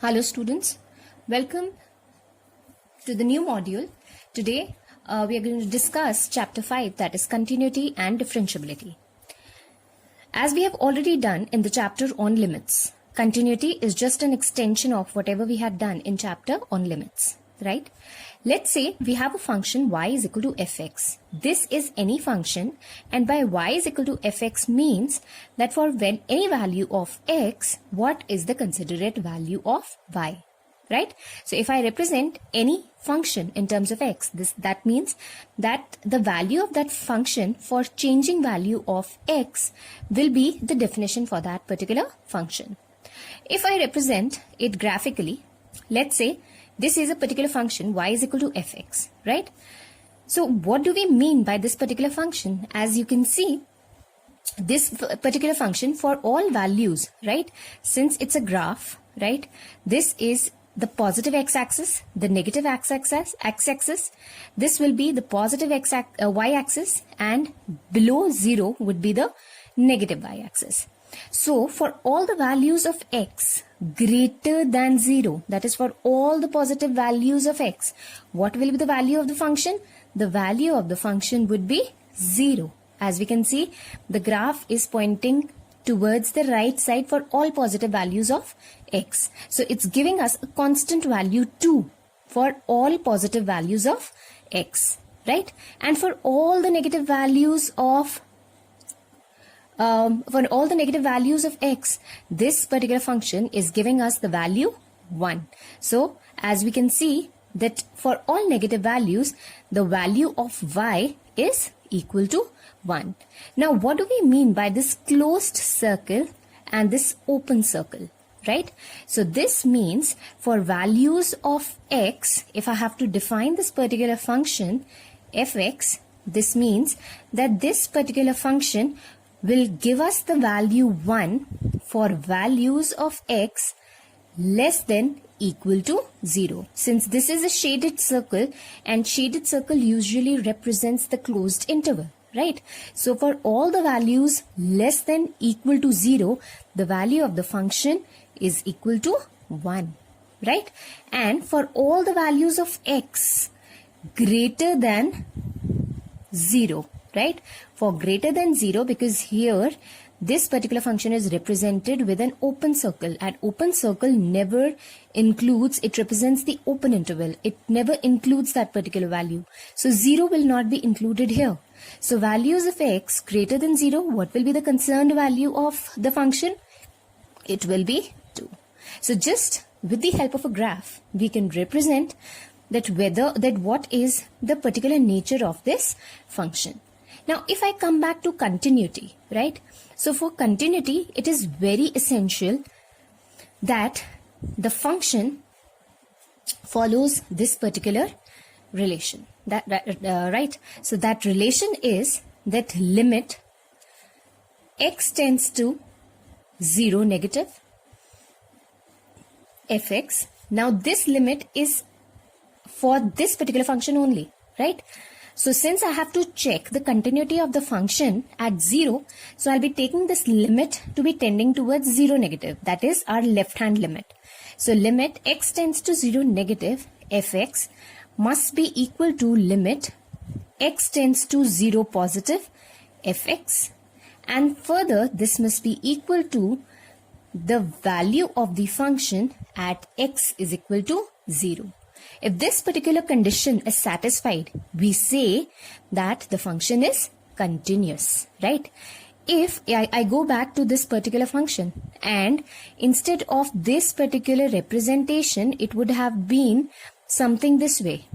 Hello students, welcome to the new module. Today we are going to discuss chapter 5, that is continuity and differentiability. As we have already done in the chapter on limits, continuity is just an extension of whatever we had done in chapter on limits, right? Let's say we have a function y is equal to fx. This is any function, and by y is equal to fx means that for when any value of x, what is the considerate value of y, right? So if I represent any function in terms of x, that means that the value of that function for changing value of x will be the definition for that particular function. If I represent it graphically, let's say this is a particular function y is equal to fx, right? So what do we mean by this particular function? As you can see, this particular function for all values, right? Since it's a graph, right? This is the positive x-axis, the negative x-axis. This will be the positive y-axis, and below 0 would be the negative y-axis. So for all the values of x greater than 0, that is for all the positive values of x, what will be the value of the function? The value of the function would be 0. As we can see, the graph is pointing towards the right side for all positive values of x. So it's giving us a constant value 2 for all positive values of x, right? And for all the negative values of x, this particular function is giving us the value 1. So as we can see that for all negative values, the value of y is equal to 1. Now what do we mean by this closed circle and this open circle, right? So this means for values of x, if I have to define this particular function fx, this means that this particular function will give us the value 1 for values of x less than equal to 0. Since this is a shaded circle, and shaded circle usually represents the closed interval, right? So for all the values less than equal to 0, the value of the function is equal to 1, right? And for all the values of x greater than 0, right? For greater than 0, because here this particular function is represented with an open circle, and open circle never includes, it represents the open interval. It never includes that particular value. So 0 will not be included here. So values of x greater than 0, what will be the concerned value of the function? It will be 2. So just with the help of a graph, we can represent that what is the particular nature of this function. Now, if I come back to continuity, right? So for continuity, it is very essential that the function follows this particular relation. Right? So that relation is that limit x tends to 0 negative fx. Now this limit is for this particular function only, right? So since I have to check the continuity of the function at 0, so I'll be taking this limit to be tending towards 0 negative. That is our left hand limit. So limit x tends to 0 negative fx must be equal to limit x tends to 0 positive fx, and further this must be equal to the value of the function at x is equal to 0. If this particular condition is satisfied, we say that the function is continuous, right? If I go back to this particular function, and instead of this particular representation, it would have been something this way.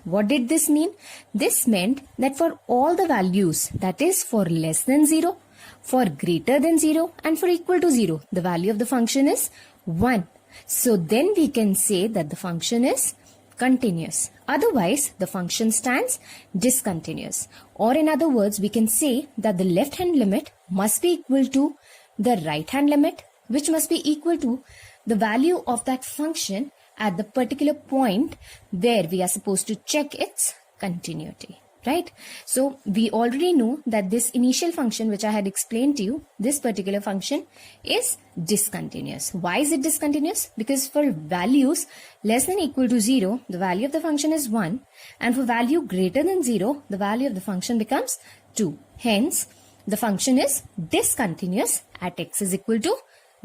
What did this mean? This meant that for all the values, that is for less than 0, for greater than 0, and for equal to 0, the value of the function is 1. So then we can say that the function is continuous. Otherwise, the function stands discontinuous. Or in other words, we can say that the left hand limit must be equal to the right hand limit, which must be equal to the value of that function at the particular point where we are supposed to check its continuity. right? So we already know that this initial function which I had explained to you, this particular function is discontinuous. Why is it discontinuous? Because for values less than or equal to 0, the value of the function is 1, and for value greater than 0, the value of the function becomes 2. Hence, the function is discontinuous at x is equal to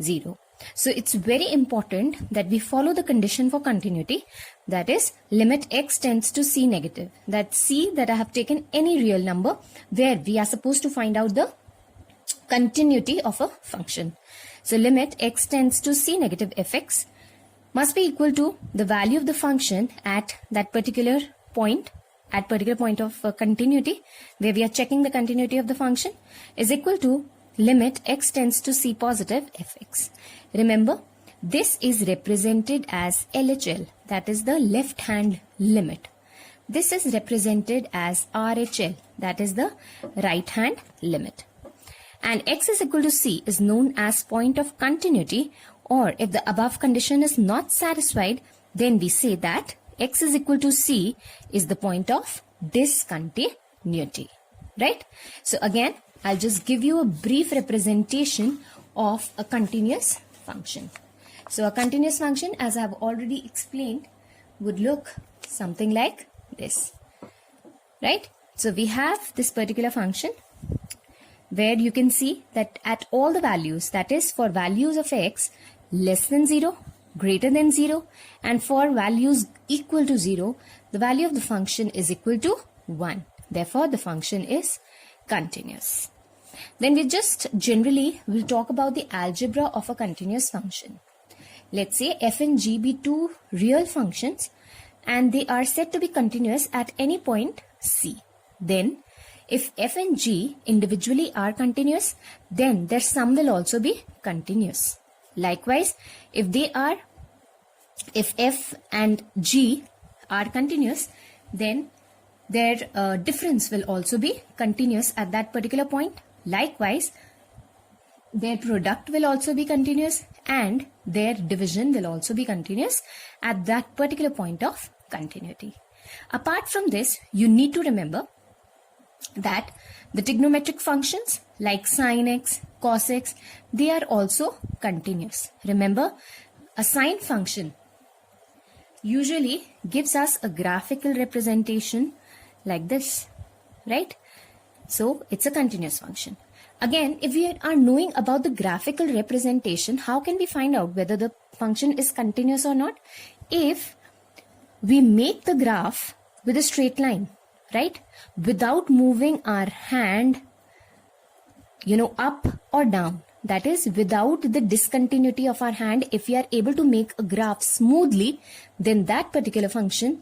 0. So it's very important that we follow the condition for continuity, that is limit x tends to c negative. That c that I have taken any real number where we are supposed to find out the continuity of a function. So limit x tends to c negative fx must be equal to the value of the function at that particular point, of continuity where we are checking the continuity of the function, is equal to limit x tends to c positive fx. Remember, this is represented as LHL, that is the left hand limit. This is represented as RHL, that is the right hand limit. And x is equal to c is known as point of continuity, or if the above condition is not satisfied, then we say that x is equal to c is the point of discontinuity, right? So again, I'll just give you a brief representation of a continuous function. So a continuous function, as I have already explained, would look something like this, right? So we have this particular function where you can see that at all the values, that is for values of x less than 0, greater than 0, and for values equal to 0, the value of the function is equal to 1. Therefore, the function is continuous. Then we just generally will talk about the algebra of a continuous function. Let's say f and g be two real functions and they are said to be continuous at any point c. Then if f and g individually are continuous, then their sum will also be continuous. Likewise, if f and g are continuous, then their difference will also be continuous at that particular point. Likewise, their product will also be continuous and their division will also be continuous at that particular point of continuity. Apart from this, you need to remember that the trigonometric functions like sin x, cos x, they are also continuous. Remember, a sine function usually gives us a graphical representation like this, right? So it's a continuous function. Again, if we are knowing about the graphical representation, how can we find out whether the function is continuous or not? If we make the graph with a straight line, right? Without moving our hand, up or down. That is, without the discontinuity of our hand, if we are able to make a graph smoothly, then that particular function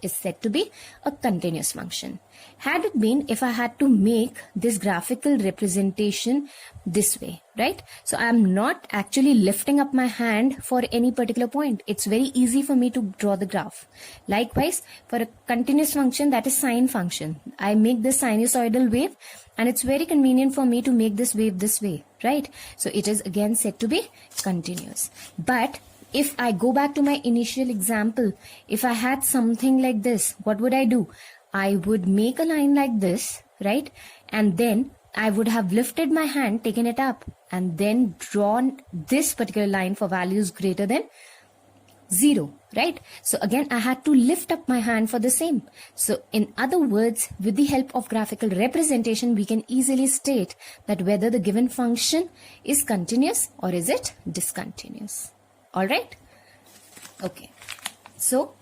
is said to be a continuous function. Had it been if I had to make this graphical representation this way, right? So I am not actually lifting up my hand for any particular point. It's very easy for me to draw the graph. Likewise, for a continuous function, that is sine function, I make this sinusoidal wave and it's very convenient for me to make this wave this way, right? So it is again said to be continuous. But if I go back to my initial example, if I had something like this, what would I do? I would make a line like this, right? And then I would have lifted my hand, taken it up, and then drawn this particular line for values greater than 0, right? So again, I had to lift up my hand for the same. So in other words, with the help of graphical representation, we can easily state that whether the given function is continuous or is it discontinuous. All right? Okay. So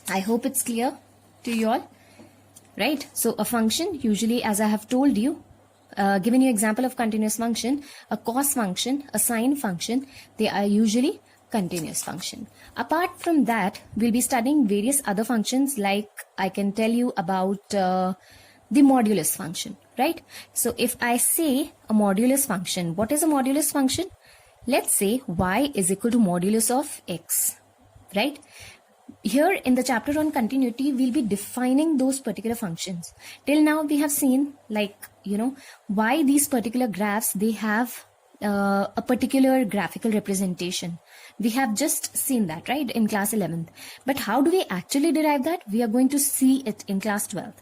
I hope it's clear to you all. Right? So a function, usually as I have told you, given you example of continuous function, a cos function, a sine function, they are usually continuous function. Apart from that, we'll be studying various other functions, like I can tell you about the modulus function, right? So if I say a modulus function, what is a modulus function? Let's say y is equal to modulus of x, right? Here in the chapter on continuity, we'll be defining those particular functions. Till now, we have seen why these particular graphs, they have a particular graphical representation. We have just seen that, right, in class 11th. But how do we actually derive that? We are going to see it in class 12th.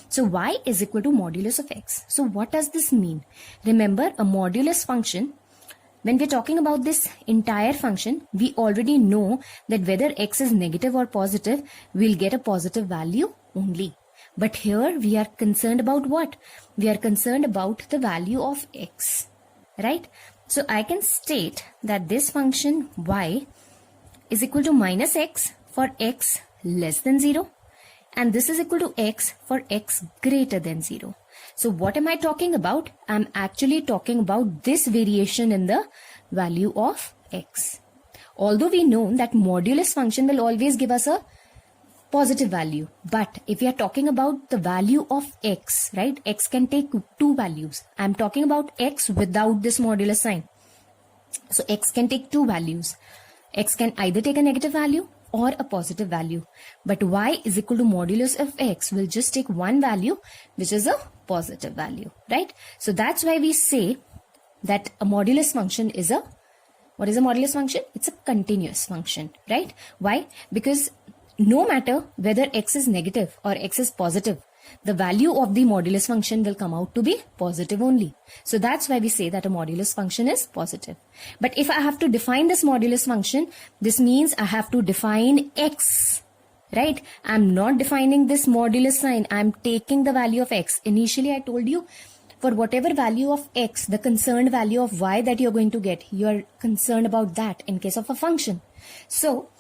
So y is equal to modulus of x. So what does this mean? Remember, a modulus function, when we're talking about this entire function, we already know that whether x is negative or positive, we'll get a positive value only. But here we are concerned about what? We are concerned about the value of x, right? So I can state that this function y is equal to minus x for x less than 0, and this is equal to x for x greater than 0. So what am I talking about? I'm actually talking about this variation in the value of x. Although we know that modulus function will always give us a positive value, but if we are talking about the value of x, right, x can take two values. I'm talking about x without this modulus sign. So x can take two values. X can either take a negative value or a positive value, but y is equal to modulus of x will just take one value, which is a positive value, right? So that's why we say that a modulus function is a, what is a modulus function? It's a continuous function, right? Why? Because no matter whether x is negative or x is positive, the value of the modulus function will come out to be positive only. So that's why we say that a modulus function is positive. But if I have to define this modulus function, this means I have to define x, right? I'm not defining this modulus sign. I'm taking the value of x. Initially, I told you for whatever value of x, the concerned value of y that you're going to get, you're concerned about that in case of a function. So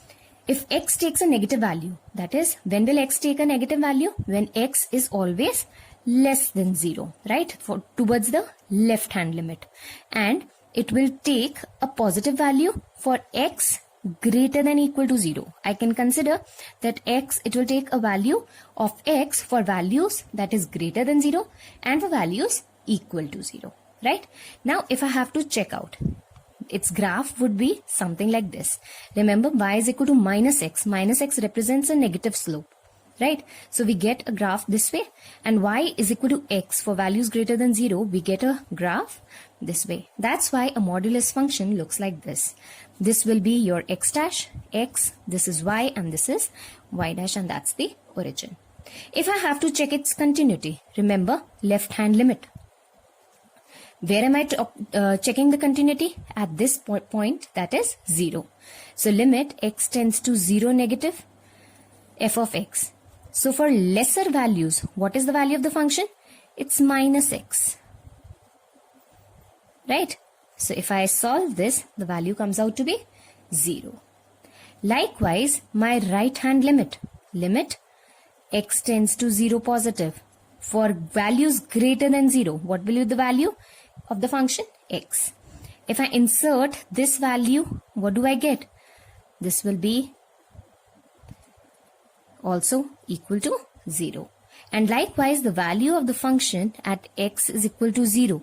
if x takes a negative value, that is, when will x take a negative value? When x is always less than 0, right? Towards the left hand limit. And it will take a positive value for x greater than equal to 0. I can consider that it will take a value of x for values that is greater than 0 and for values equal to 0, right? Now, if I have to check out, its graph would be something like this. Remember, y is equal to minus x. Minus x represents a negative slope, right? So we get a graph this way, and y is equal to x. For values greater than 0, we get a graph this way. That's why a modulus function looks like this. This will be your x dash, x, this is y, and this is y dash, and that's the origin. If I have to check its continuity, remember, left hand limit. Where am I checking the continuity? At this point, that is 0. So limit x tends to 0 negative f of x. So for lesser values, what is the value of the function? It's minus x, right? So if I solve this, the value comes out to be 0. Likewise, my right hand limit x tends to 0 positive. For values greater than 0, what will be the value of the function? X. If I insert this value, what do I get? This will be also equal to 0. And likewise, the value of the function at x is equal to 0.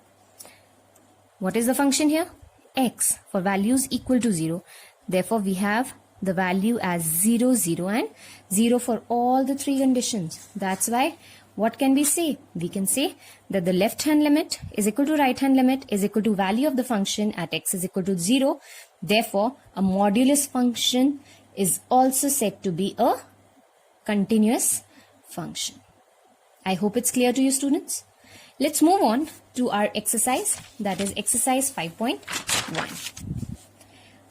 What is the function here? X, for values equal to 0. Therefore, we have the value as 0, 0 and 0 for all the three conditions. That's why, what can we say? We can say that the left hand limit is equal to right hand limit is equal to value of the function at x is equal to 0. Therefore, a modulus function is also said to be a continuous function. I hope it's clear to you, students. Let's move on to our exercise, that is exercise 5.1.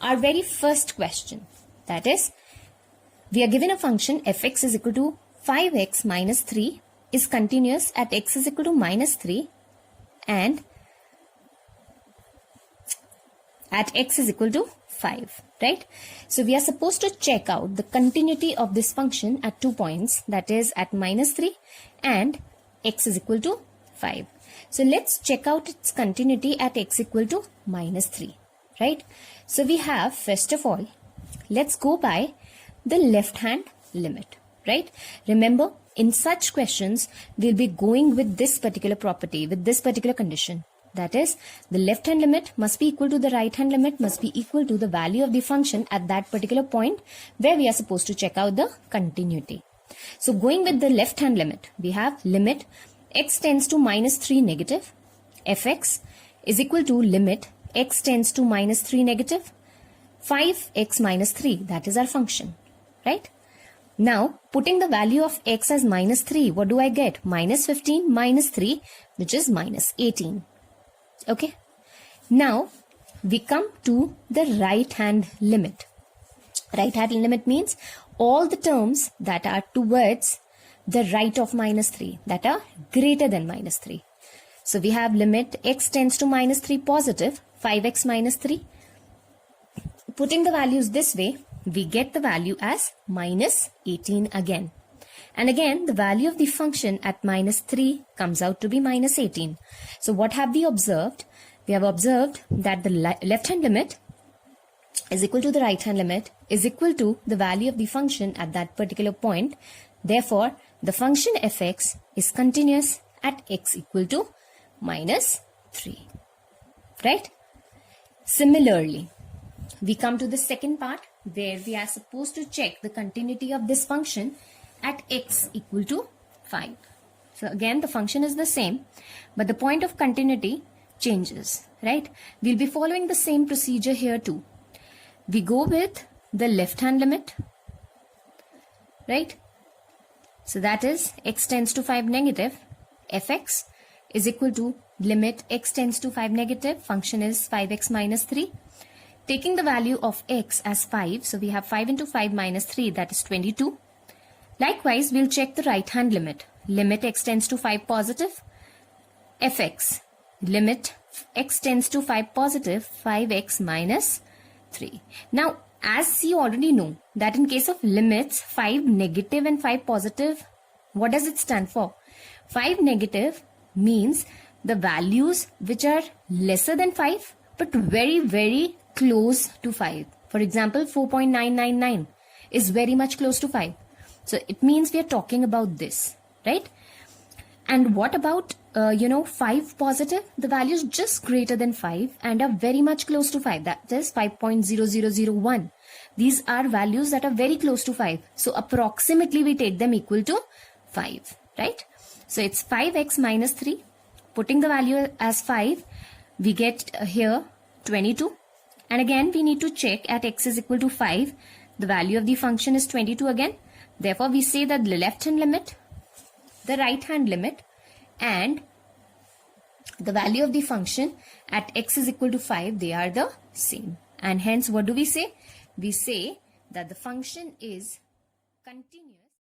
Our very first question, that is, we are given a function fx is equal to 5x minus 3 is continuous at x is equal to minus 3 and at x is equal to 5, right? So we are supposed to check out the continuity of this function at 2 points, that is at minus 3 and x is equal to 5. So let's check out its continuity at x equal to minus 3, right? So we have, first of all, let's go by the left hand limit, right? Remember, in such questions, we'll be going with this particular property, with this particular condition. That is, the left hand limit must be equal to the right hand limit must be equal to the value of the function at that particular point where we are supposed to check out the continuity. So going with the left hand limit, we have limit x tends to minus 3 negative fx is equal to limit x tends to minus 3 negative 5x minus 3, that is our function, right? Now, putting the value of x as minus 3, what do I get? Minus 15 minus 3, which is minus 18. Okay. Now, we come to the right-hand limit. Right-hand limit means all the terms that are towards the right of minus 3, that are greater than minus 3. So, we have limit x tends to minus 3 positive, 5x minus 3. Putting the values this way, we get the value as minus 18 again. And again, the value of the function at minus 3 comes out to be minus 18. So what have we observed? We have observed that the left-hand limit is equal to the right-hand limit is equal to the value of the function at that particular point. Therefore, the function fx is continuous at x equal to minus 3. Right? Similarly, we come to the second part where we are supposed to check the continuity of this function at x equal to 5. So again, the function is the same, but the point of continuity changes, right? We'll be following the same procedure here too. We go with the left-hand limit, right? So that is x tends to 5 negative, fx is equal to limit x tends to 5 negative, function is 5x minus 3. Taking the value of x as 5, so we have 5 into 5 minus 3, that is 22. Likewise, we'll check the right-hand limit. Limit x tends to 5 positive, fx. Limit x tends to 5 positive, 5x minus 3. Now, as you already know, that in case of limits 5 negative and 5 positive, what does it stand for? 5 negative means the values which are lesser than 5, but very, very close to 5. For example, 4.999 is very much close to 5. So it means we are talking about this, right? And what about, 5 positive? The value is just greater than 5 and are very much close to 5. That is 5.0001. These are values that are very close to 5. So approximately we take them equal to 5, right? So it's 5x minus 3. Putting the value as 5, we get here 22. And again, we need to check at x is equal to 5. The value of the function is 22 again. Therefore, we say that the left-hand limit, the right-hand limit, and the value of the function at x is equal to 5, they are the same. And hence, what do we say? We say that the function is continuous.